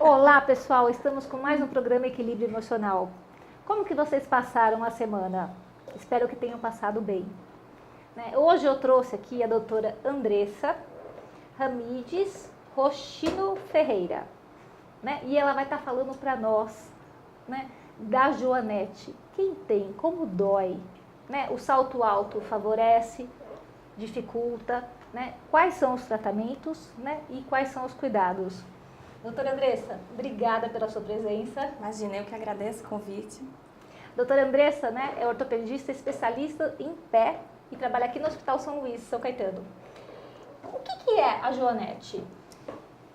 Olá, pessoal! Estamos com mais um programa Equilíbrio Emocional. Como que vocês passaram a semana? Espero que tenham passado bem. Hoje eu trouxe aqui a doutora Andressa Ramides Rochino Ferreira. E ela vai estar falando para nós da Joanete. Quem tem, como dói, o salto alto favorece, dificulta, quais são os tratamentos e quais são os cuidados. Doutora Andressa, obrigada pela sua presença. Imagina, eu que agradeço o convite. Doutora Andressa é ortopedista especialista em pé e trabalha aqui no Hospital São Luís, São Caetano. O que é a Joanete?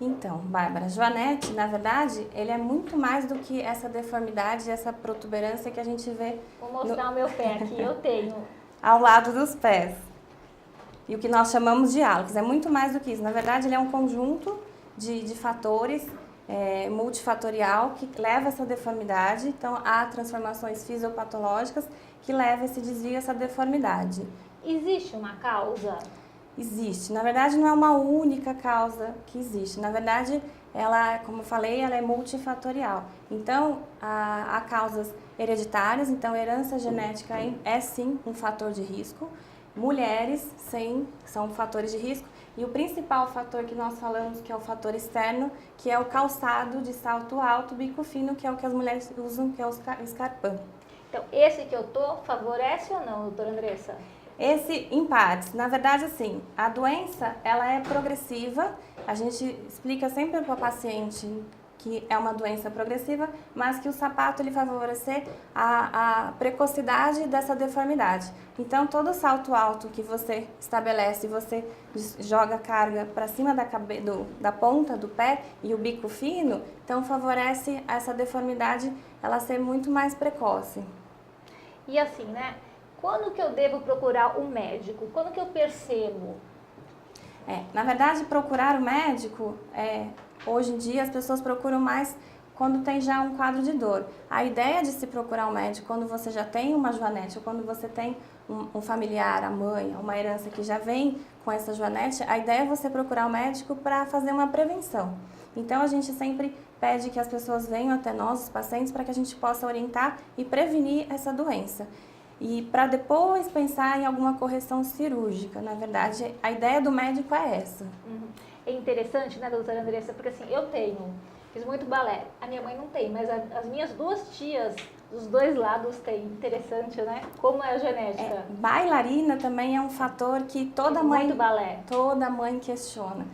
Então, Bárbara, Joanete, na verdade, ele é muito mais do que essa deformidade, essa protuberância que a gente vê... Vou mostrar o meu pé aqui, eu tenho. Ao lado dos pés. E o que nós chamamos de hálux. É muito mais do que isso. Na verdade, ele é um conjunto de fatores multifatorial que leva essa deformidade. Então, há transformações fisiopatológicas que levam esse desvio, essa deformidade. Existe uma causa? Existe. Na verdade, não é uma única causa que existe. Na verdade, ela, como eu falei, ela é multifatorial. Então, há causas hereditárias. Então, herança genética é sim um fator de risco. Mulheres, sim, são fatores de risco. E o principal fator que nós falamos, que é o fator externo, que é o calçado de salto alto, bico fino, que é o que as mulheres usam, que é o escarpão. Então, esse que eu tô favorece ou não, doutora Andressa? Esse, em partes. Na verdade, assim, a doença, ela é progressiva. A gente explica sempre para o paciente que é uma doença progressiva, mas que o sapato ele favorecer a precocidade dessa deformidade. Então, todo salto alto que você estabelece, você joga a carga para cima da ponta do pé e o bico fino, então favorece essa deformidade ela ser muito mais precoce. E assim, quando que eu devo procurar um médico? Quando que eu percebo? Na verdade, procurar o médico, hoje em dia as pessoas procuram mais quando tem já um quadro de dor. A ideia de se procurar um médico quando você já tem uma joanete ou quando você tem um familiar, a mãe, uma herança que já vem com essa joanete, a ideia é você procurar um médico para fazer uma prevenção. Então a gente sempre pede que as pessoas venham até nós, os pacientes, para que a gente possa orientar e prevenir essa doença. E para depois pensar em alguma correção cirúrgica. Na verdade, a ideia do médico é essa. É interessante, doutora Andressa, porque assim, eu fiz muito balé. A minha mãe não tem, mas as minhas duas tias, dos dois lados, têm. Interessante, Como é a genética. Bailarina também é um fator que toda mãe questiona.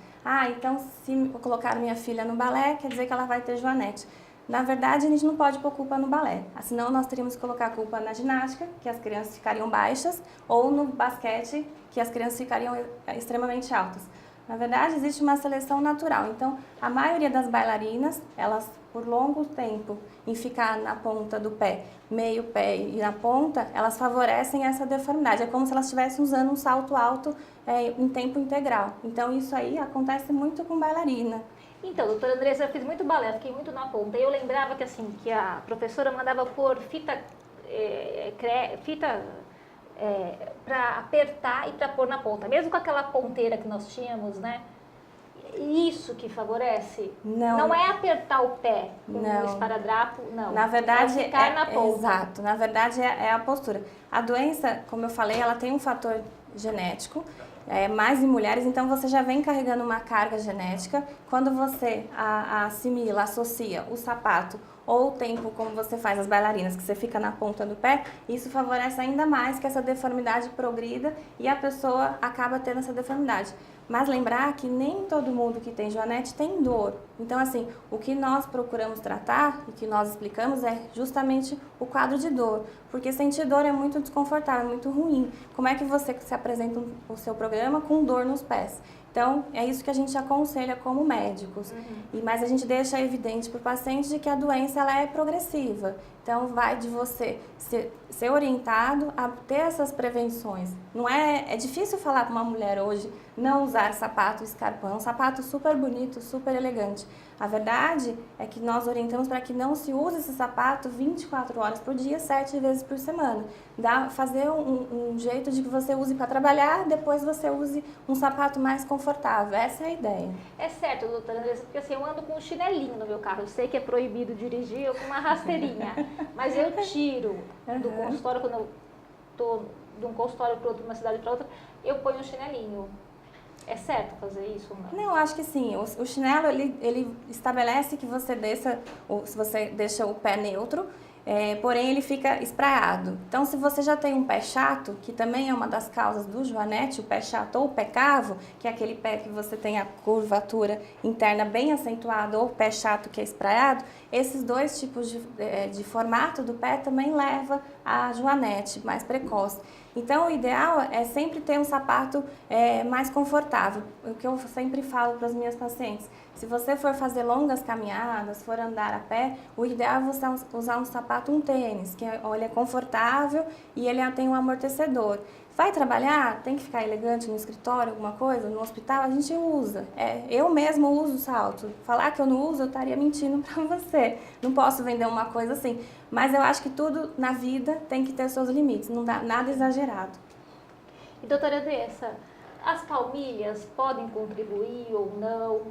Então se eu colocar minha filha no balé, quer dizer que ela vai ter joanete. Na verdade, a gente não pode pôr culpa no balé, senão nós teríamos que colocar a culpa na ginástica, que as crianças ficariam baixas, ou no basquete, que as crianças ficariam extremamente altas. Na verdade, existe uma seleção natural. Então, a maioria das bailarinas, elas, por longo tempo, em ficar na ponta do pé, meio pé e na ponta, elas favorecem essa deformidade. É como se elas estivessem usando um salto alto em tempo integral. Então, isso aí acontece muito com bailarina. Então, doutora Andressa, eu fiz muito balé, fiquei muito na ponta. E eu lembrava que a professora mandava pôr fita para apertar e para pôr na ponta. Mesmo com aquela ponteira que nós tínhamos, Isso que favorece? Não é apertar o pé com o esparadrapo, não. Na verdade, ficar na ponta. Exato. Na verdade, é a postura. A doença, como eu falei, ela tem um fator genético, mais em mulheres, então você já vem carregando uma carga genética. Quando você assimila, associa o sapato ou o tempo como você faz as bailarinas, que você fica na ponta do pé, isso favorece ainda mais que essa deformidade progrida e a pessoa acaba tendo essa deformidade. Mas lembrar que nem todo mundo que tem joanete tem dor. Então, assim, o que nós procuramos tratar e que nós explicamos é justamente o quadro de dor. Porque sentir dor é muito desconfortável, é muito ruim. Como é que você se apresenta o seu programa com dor nos pés? Então, é isso que a gente aconselha como médicos. Mas a gente deixa evidente para o paciente de que a doença ela é progressiva. Então, vai de você ser orientado a ter essas prevenções. Não é difícil falar para uma mulher hoje não usar sapato escarpão. É um sapato super bonito, super elegante. A verdade é que nós orientamos para que não se use esse sapato 24 horas por dia, 7 vezes por semana. Fazer um jeito de que você use para trabalhar, depois você use um sapato mais confortável confortável. Essa é a ideia. É certo, doutora Andressa, porque assim, eu ando com um chinelinho no meu carro. Eu sei que é proibido dirigir, eu com uma rasteirinha. Mas eu tiro do consultório, quando eu estou de um consultório para outro, de uma cidade para outra, eu ponho um chinelinho. É certo fazer isso ou não? Não, eu acho que sim. O chinelo, ele estabelece que você se você deixa o pé neutro, porém ele fica espraiado. Então, se você já tem um pé chato, que também é uma das causas do joanete, o pé chato ou o pé cavo, que é aquele pé que você tem a curvatura interna bem acentuada, ou o pé chato que é espraiado, esses dois tipos de formato do pé também leva a joanete mais precoce. Então, o ideal é sempre ter um sapato mais confortável. O que eu sempre falo para as minhas pacientes, se você for fazer longas caminhadas, for andar a pé, o ideal é você usar um sapato, um tênis, que ele é confortável e ele tem um amortecedor. Vai trabalhar? Tem que ficar elegante no escritório, alguma coisa? No hospital? A gente usa. Eu mesma uso salto. Falar que eu não uso, eu estaria mentindo para você. Não posso vender uma coisa assim. Mas eu acho que tudo na vida tem que ter seus limites, não dá nada exagerado. E doutora Andressa, as palmilhas podem contribuir ou não?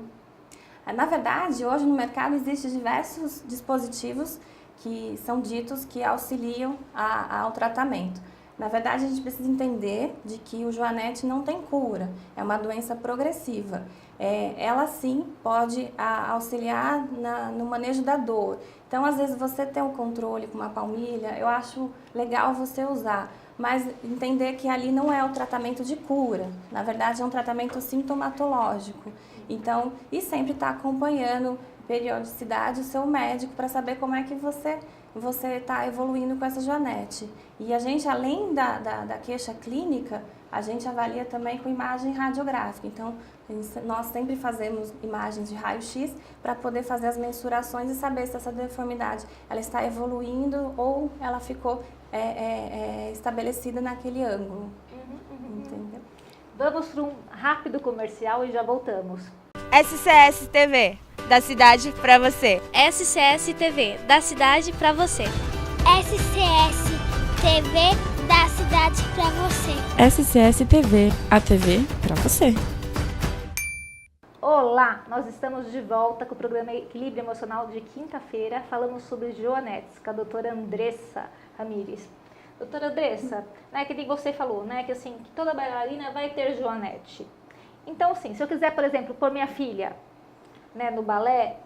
Na verdade, hoje no mercado existem diversos dispositivos que são ditos que auxiliam ao tratamento. Na verdade, a gente precisa entender de que o joanete não tem cura, é uma doença progressiva. Ela sim pode auxiliar no manejo da dor. Então, às vezes, você tem um controle com uma palmilha, eu acho legal você usar, mas entender que ali não é o tratamento de cura, na verdade é um tratamento sintomatológico. Então, e sempre estar acompanhando periodicidade o seu médico para saber como é que você está evoluindo com essa joanete. E a gente, além da queixa clínica, a gente avalia também com imagem radiográfica. Então, nós sempre fazemos imagens de raio-x para poder fazer as mensurações e saber se essa deformidade ela está evoluindo ou ela ficou estabelecida naquele ângulo. Entendeu? Vamos para um rápido comercial e já voltamos. SCS TV, da cidade para você. SCS TV, da cidade para você. SCS TV, da cidade para você. SCS TV, a TV para você. Olá, nós estamos de volta com o programa Equilíbrio Emocional de quinta-feira. Falamos sobre joanetes com a doutora Andressa Ramires. Doutora Andressa, né, que nem você falou, né, que assim, que toda bailarina vai ter joanete. Então, assim, se eu quiser, por exemplo, pôr minha filha, né, no balé,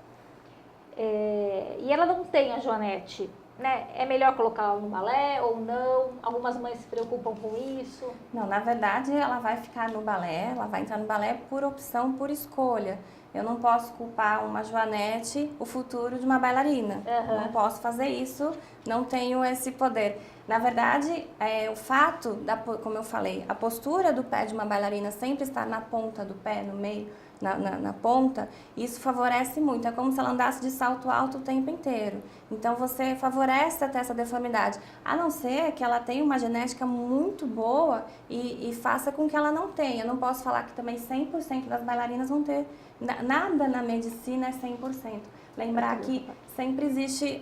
e ela não tem a joanete, né, é melhor colocá-la no balé ou não? Algumas mães se preocupam com isso. Não, na verdade, ela vai ficar no balé, ela vai entrar no balé por opção, por escolha. Eu não posso culpar uma joanete o futuro de uma bailarina. Não posso fazer isso, não tenho esse poder. Na verdade, o fato, como eu falei, a postura do pé de uma bailarina sempre estar na ponta do pé, no meio, na ponta, isso favorece muito. É como se ela andasse de salto alto o tempo inteiro. Então, você favorece até essa deformidade. A não ser que ela tenha uma genética muito boa e faça com que ela não tenha. Eu não posso falar que também 100% das bailarinas vão ter. Nada na medicina é 100%. Lembrar que sempre existe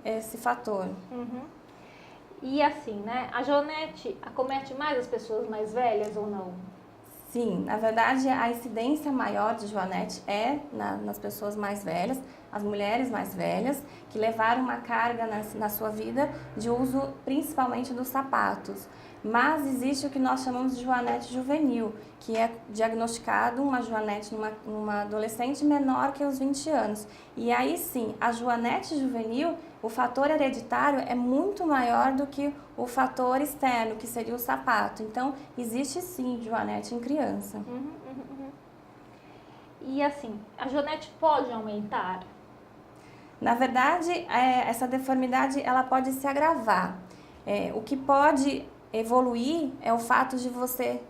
esse fator. E assim, né, a joanete acomete mais as pessoas mais velhas ou não? Sim, na verdade a incidência maior de joanete é nas pessoas mais velhas, as mulheres mais velhas, que levaram uma carga na sua vida de uso principalmente dos sapatos. Mas existe o que nós chamamos de joanete juvenil, que é diagnosticado uma joanete numa adolescente menor que os 20 anos. E aí sim, a joanete juvenil, o fator hereditário é muito maior do que o fator externo, que seria o sapato. Então, existe sim joanete em criança. E assim, a joanete pode aumentar? Na verdade, essa deformidade ela pode se agravar. O que pode evoluir é o fato de você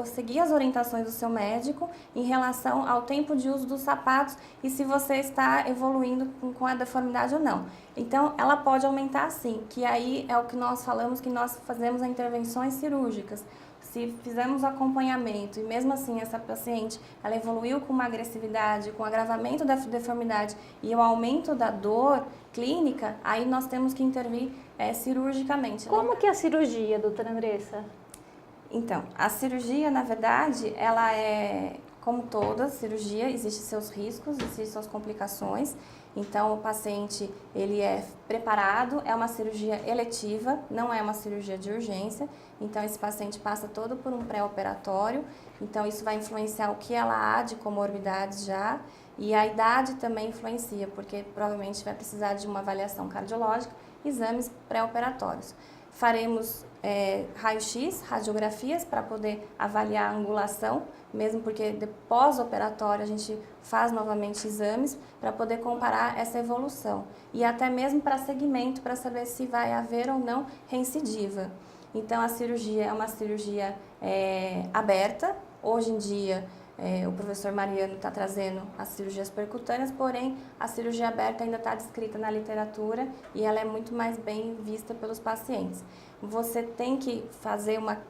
seguir as orientações do seu médico em relação ao tempo de uso dos sapatos e se você está evoluindo com a deformidade ou não. Então, ela pode aumentar sim, que aí é o que nós falamos, que nós fazemos as intervenções cirúrgicas. Se fizermos acompanhamento e mesmo assim essa paciente ela evoluiu com uma agressividade, com agravamento da deformidade e o aumento da dor clínica, aí nós temos que intervir cirurgicamente. Como que é a cirurgia, doutora Andressa? Então, a cirurgia, na verdade, ela é, como toda cirurgia, existem seus riscos, existem suas complicações. Então, o paciente, ele é preparado, é uma cirurgia eletiva, não é uma cirurgia de urgência. Então, esse paciente passa todo por um pré-operatório. Então, isso vai influenciar o que ela há de comorbidades já. E a idade também influencia, porque provavelmente vai precisar de uma avaliação cardiológica, exames pré-operatórios. Faremos raio-x, radiografias, para poder avaliar a angulação, mesmo porque pós-operatório a gente faz novamente exames para poder comparar essa evolução. E até mesmo para segmento, para saber se vai haver ou não reincidiva. Então, a cirurgia é uma cirurgia aberta. Hoje em dia, o professor Mariano está trazendo as cirurgias percutâneas, porém a cirurgia aberta ainda está descrita na literatura e ela é muito mais bem vista pelos pacientes. Você tem que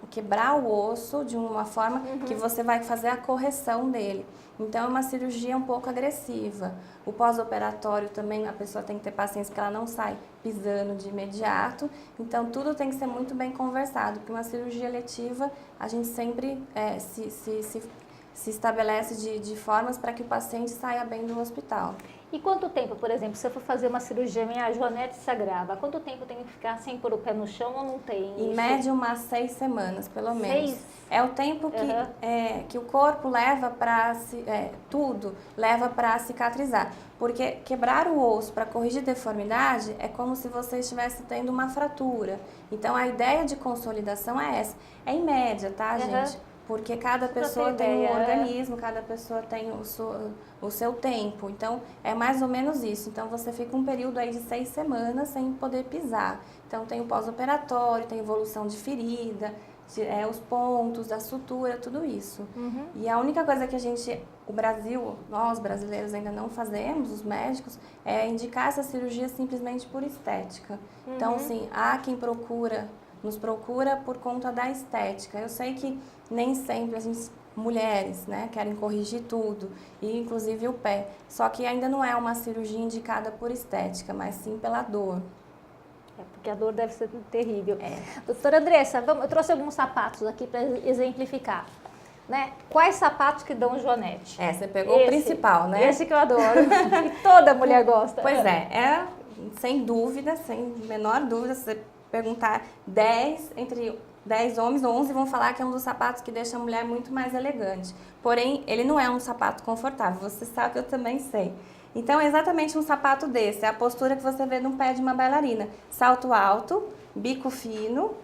quebrar o osso de uma forma que você vai fazer a correção dele. Então é uma cirurgia um pouco agressiva. O pós-operatório também a pessoa tem que ter paciência, porque ela não sai pisando de imediato. Então tudo tem que ser muito bem conversado, porque uma cirurgia letiva a gente sempre se estabelece de formas para que o paciente saia bem do hospital. E quanto tempo, por exemplo, se eu for fazer uma cirurgia, minha Joanete se agrava, quanto tempo eu tenho que ficar sem pôr o pé no chão ou não tem? Em média, umas 6 semanas, pelo menos. 6? É o tempo que o corpo leva para tudo leva para cicatrizar. Porque quebrar o osso para corrigir deformidade é como se você estivesse tendo uma fratura. Então, a ideia de consolidação é essa. É em média, tá, gente? Porque cada pessoa tem um organismo, cada pessoa tem o seu tempo. Então, é mais ou menos isso. Então, você fica um período aí de 6 semanas sem poder pisar. Então, tem o pós-operatório, tem evolução de ferida, os pontos, a sutura, tudo isso. E a única coisa que o Brasil, nós brasileiros ainda não fazemos, os médicos, é indicar essa cirurgia simplesmente por estética. Então, assim, há quem nos procura por conta da estética. Eu sei que nem sempre mulheres, né, querem corrigir tudo, e inclusive o pé. Só que ainda não é uma cirurgia indicada por estética, mas sim pela dor. Porque a dor deve ser terrível. Doutora Andressa, eu trouxe alguns sapatos aqui para exemplificar. Né? Quais sapatos que dão Joanete? Você pegou o principal, né? Esse que eu adoro. E toda mulher gosta. Pois sem dúvida, sem menor dúvida, se você perguntar entre 10 homens, 11 vão falar que é um dos sapatos que deixa a mulher muito mais elegante. Porém, ele não é um sapato confortável, você sabe que eu também sei. Então, é exatamente um sapato desse, é a postura que você vê no pé de uma bailarina. Salto alto, bico fino,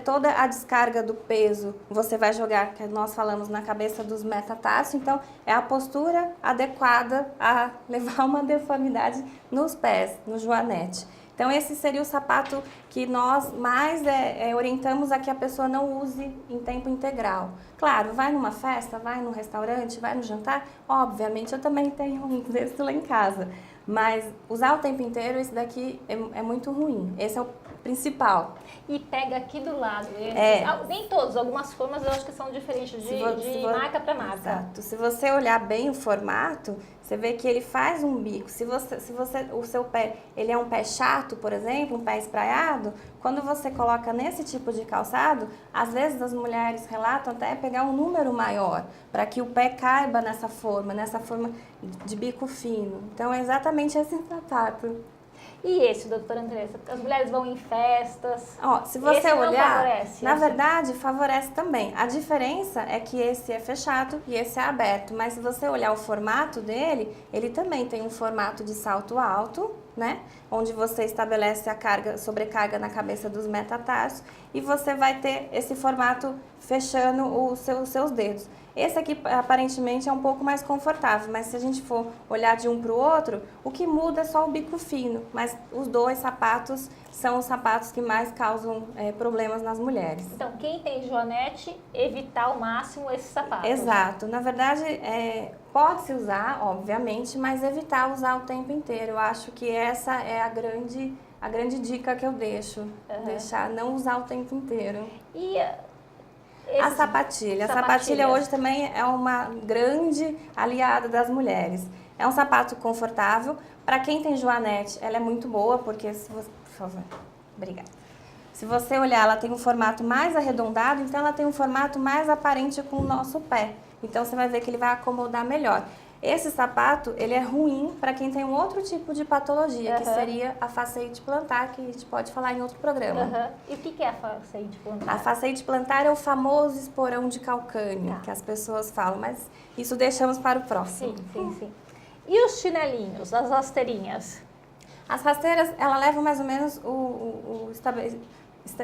toda a descarga do peso, você vai jogar, que nós falamos, na cabeça dos metatarsos. Então, é a postura adequada a levar uma deformidade nos pés, no joanete. Então, esse seria o sapato que nós mais orientamos a que a pessoa não use em tempo integral. Claro, vai numa festa, vai num restaurante, vai no jantar, obviamente eu também tenho um desse lá em casa. Mas usar o tempo inteiro, esse daqui é muito ruim. Esse é o principal. E pega aqui do lado. Nem todos, algumas formas eu acho que são diferentes de marca para marca. Exato. Se você olhar bem o formato, você vê que ele faz um bico. Se o seu pé, ele é um pé chato, por exemplo, um pé espraiado, quando você coloca nesse tipo de calçado, às vezes as mulheres relatam até pegar um número maior, para que o pé caiba nessa forma de bico fino. Então é exatamente esse sapato. E esse, doutora Andressa? As mulheres vão em festas. Se você olhar, favorece, na verdade, favorece também. A diferença é que esse é fechado e esse é aberto. Mas se você olhar o formato dele, ele também tem um formato de salto alto, né? Onde você estabelece a sobrecarga na cabeça dos metatarsos, e você vai ter esse formato fechando os seus dedos. Esse aqui, aparentemente, é um pouco mais confortável, mas se a gente for olhar de um para o outro, o que muda é só o bico fino, mas os dois sapatos são os sapatos que mais causam problemas nas mulheres. Então, quem tem joanete, evitar ao máximo esse sapato. Exato. Na verdade, pode-se usar, obviamente, mas evitar usar o tempo inteiro. Eu acho que essa é a grande dica que eu deixo, não usar o tempo inteiro. E a sapatilha. A sapatilha hoje também é uma grande aliada das mulheres. É um sapato confortável. Para quem tem joanete, ela é muito boa, porque se você... Por favor. Obrigada. Se você olhar, ela tem um formato mais arredondado, então ela tem um formato mais aparente com o nosso pé. Então você vai ver que ele vai acomodar melhor. Esse sapato, ele é ruim para quem tem um outro tipo de patologia, que seria a fasciite plantar, que a gente pode falar em outro programa. E o que é a fasciite plantar? A fasciite plantar é o famoso esporão de calcânio, que as pessoas falam, mas isso deixamos para o próximo. Sim. E os chinelinhos, as rasteirinhas? As rasteiras, ela leva mais ou menos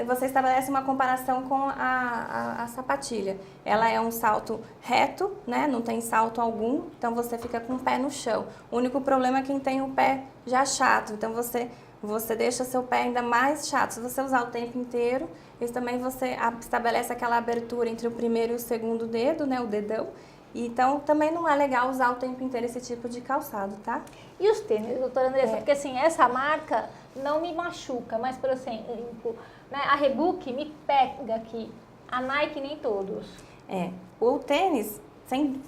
você estabelece uma comparação com a sapatilha. Ela é um salto reto, né? Não tem salto algum, então você fica com o pé no chão. O único problema é quem tem o pé já chato, então você deixa seu pé ainda mais chato. Se você usar o tempo inteiro, isso também você estabelece aquela abertura entre o primeiro e o segundo dedo, né? O dedão. Então, também não é legal usar o tempo inteiro esse tipo de calçado, tá? E os tênis, doutora Andressa? Porque assim, essa marca não me machuca, mas, por exemplo, né, a Reebok me pega aqui, a Nike nem todos. O tênis, sem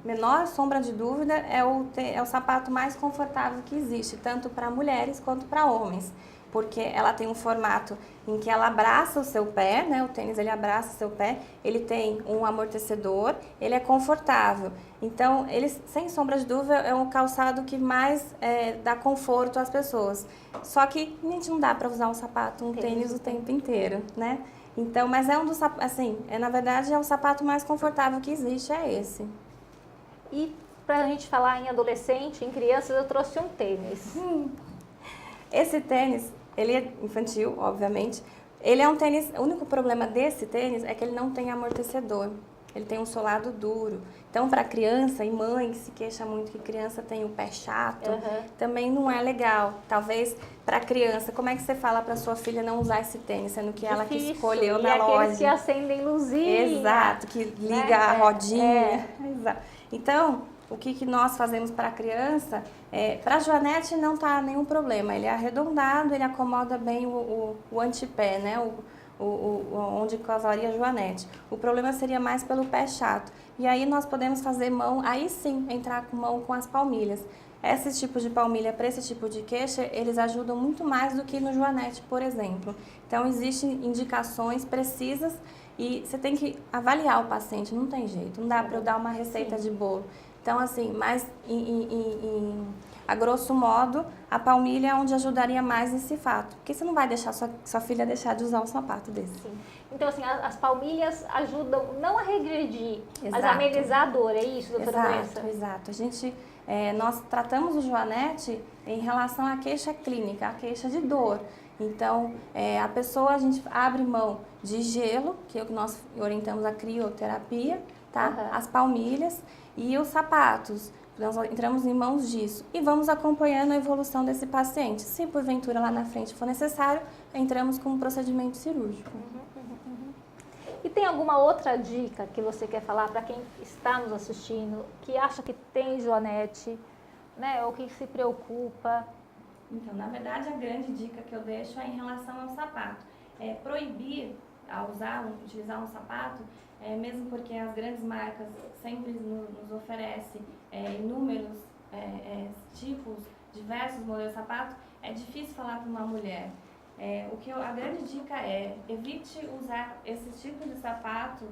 menor sombra de dúvida, é o sapato mais confortável que existe, tanto para mulheres quanto para homens. Porque ela tem um formato em que ela abraça o seu pé, né? O tênis ele abraça o seu pé, ele tem um amortecedor, ele é confortável. Então, ele, sem sombra de dúvida, é um calçado que mais dá conforto às pessoas. Só que a gente não dá para usar um tênis o tempo inteiro, né? Então, mas é um dos assim, na verdade é o sapato mais confortável que existe, é esse. E para a gente falar em adolescente, em crianças, eu trouxe um tênis. Esse tênis, ele é infantil, obviamente. Ele é um tênis, o único problema desse tênis é que ele não tem amortecedor. Ele tem um solado duro. Então, para criança e mãe que se queixa muito que criança tem o pé chato, também não é legal. Talvez para criança, como é que você fala para sua filha não usar esse tênis, sendo que ela que escolheu na loja? E aqueles que acendem luzinha. Exato, que liga a rodinha. Exato. Então, o que nós fazemos para a criança, para a joanete não tá nenhum problema. Ele é arredondado, ele acomoda bem o antepé, né? Onde causaria a joanete. O problema seria mais pelo pé chato. E aí nós podemos fazer mão, aí sim, entrar com mão com as palmilhas. Esses tipos de palmilha para esse tipo de queixa, eles ajudam muito mais do que no joanete, por exemplo. Então, existem indicações precisas e você tem que avaliar o paciente, não tem jeito. Não dá para eu dar uma receita de bolo. Então, assim, mas a grosso modo, a palmilha é onde ajudaria mais nesse fato. Porque você não vai deixar sua filha deixar de usar um sapato desse. Sim. Então, assim, as palmilhas ajudam não a regredir, mas Exato. a amenizar a dor, é isso, doutora Andressa? Exato. Nós tratamos o joanete em relação à queixa clínica, à queixa de dor. Então, a gente abre mão de gelo, que é o que nós orientamos a crioterapia, tá? As palmilhas e os sapatos. Nós entramos em mãos disso e vamos acompanhando a evolução desse paciente. Se porventura lá na frente for necessário, entramos com um procedimento cirúrgico. E tem alguma outra dica que você quer falar para quem está nos assistindo, que acha que tem joanete, né, ou que se preocupa? Então, na verdade, a grande dica que eu deixo é em relação ao sapato. Proibir a utilizar um sapato, mesmo porque as grandes marcas sempre nos oferecem inúmeros tipos, diversos modelos de sapato, é difícil falar para uma mulher. A grande dica é evite usar esse tipo de sapato,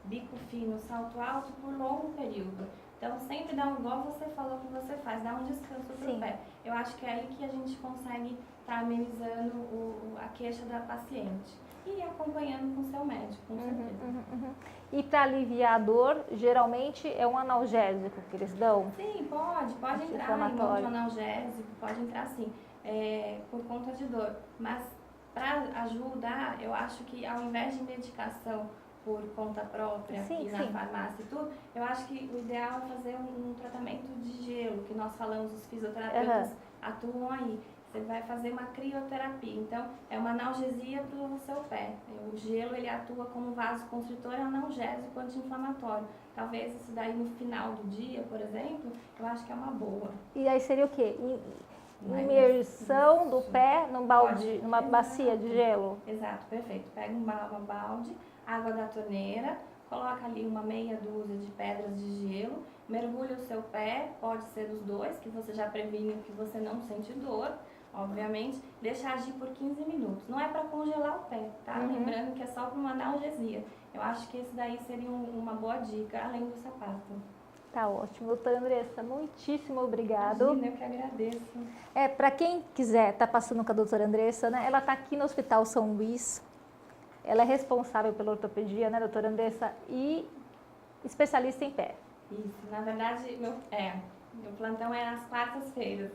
bico fino, salto alto, por longo período. Então, sempre dá igual você falou que você faz, dá um descanso para o pé. Eu acho que é aí que a gente consegue estar amenizando a queixa da paciente. E acompanhando com o seu médico, com certeza. E para aliviar a dor, geralmente é um analgésico que eles dão? Sim, pode entrar em mão de analgésico, pode entrar sim, por conta de dor. Mas para ajudar, eu acho que ao invés de medicação por conta própria e na farmácia e tudo, eu acho que o ideal é fazer um tratamento de gelo, que nós falamos, os fisioterapeutas atuam aí. Você vai fazer uma crioterapia, então é uma analgesia para o seu pé. O gelo ele atua como vasoconstritor, analgésico, anti-inflamatório. Talvez isso daí no final do dia, por exemplo, eu acho que é uma boa. E aí seria o quê? Imersão do pé numa bacia de gelo? Exato, perfeito. Pega um balde, água da torneira, coloca ali uma meia dúzia de pedras de gelo, mergulha o seu pé, pode ser dos dois, que você já previne que você não sente dor, obviamente, deixar agir por 15 minutos. Não é para congelar o pé, tá? Lembrando que é só para uma analgesia. Eu acho que esse daí seria uma boa dica, além do sapato. Tá ótimo. Doutora Andressa, muitíssimo obrigado. Imagina, eu que agradeço. Para quem quiser estar passando com a doutora Andressa, né? Ela está aqui no Hospital São Luís. Ela é responsável pela ortopedia, né, doutora Andressa? E especialista em pé. Isso, na verdade, meu plantão é às quartas-feiras.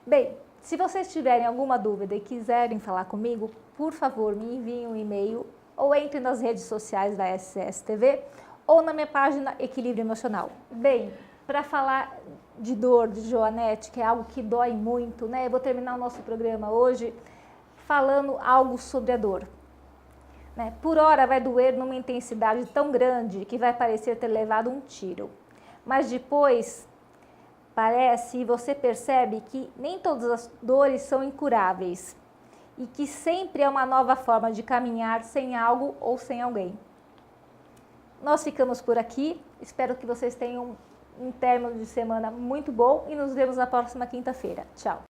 Bem, se vocês tiverem alguma dúvida e quiserem falar comigo, por favor, me enviem um e-mail ou entre nas redes sociais da SCS TV ou na minha página Equilíbrio Emocional. Bem, para falar de dor de Joanete, que é algo que dói muito, né? Eu vou terminar o nosso programa hoje falando algo sobre a dor. Né? Por hora vai doer numa intensidade tão grande que vai parecer ter levado um tiro. Mas depois parece e você percebe que nem todas as dores são incuráveis e que sempre é uma nova forma de caminhar sem algo ou sem alguém. Nós ficamos por aqui, espero que vocês tenham um término de semana muito bom e nos vemos na próxima quinta-feira. Tchau!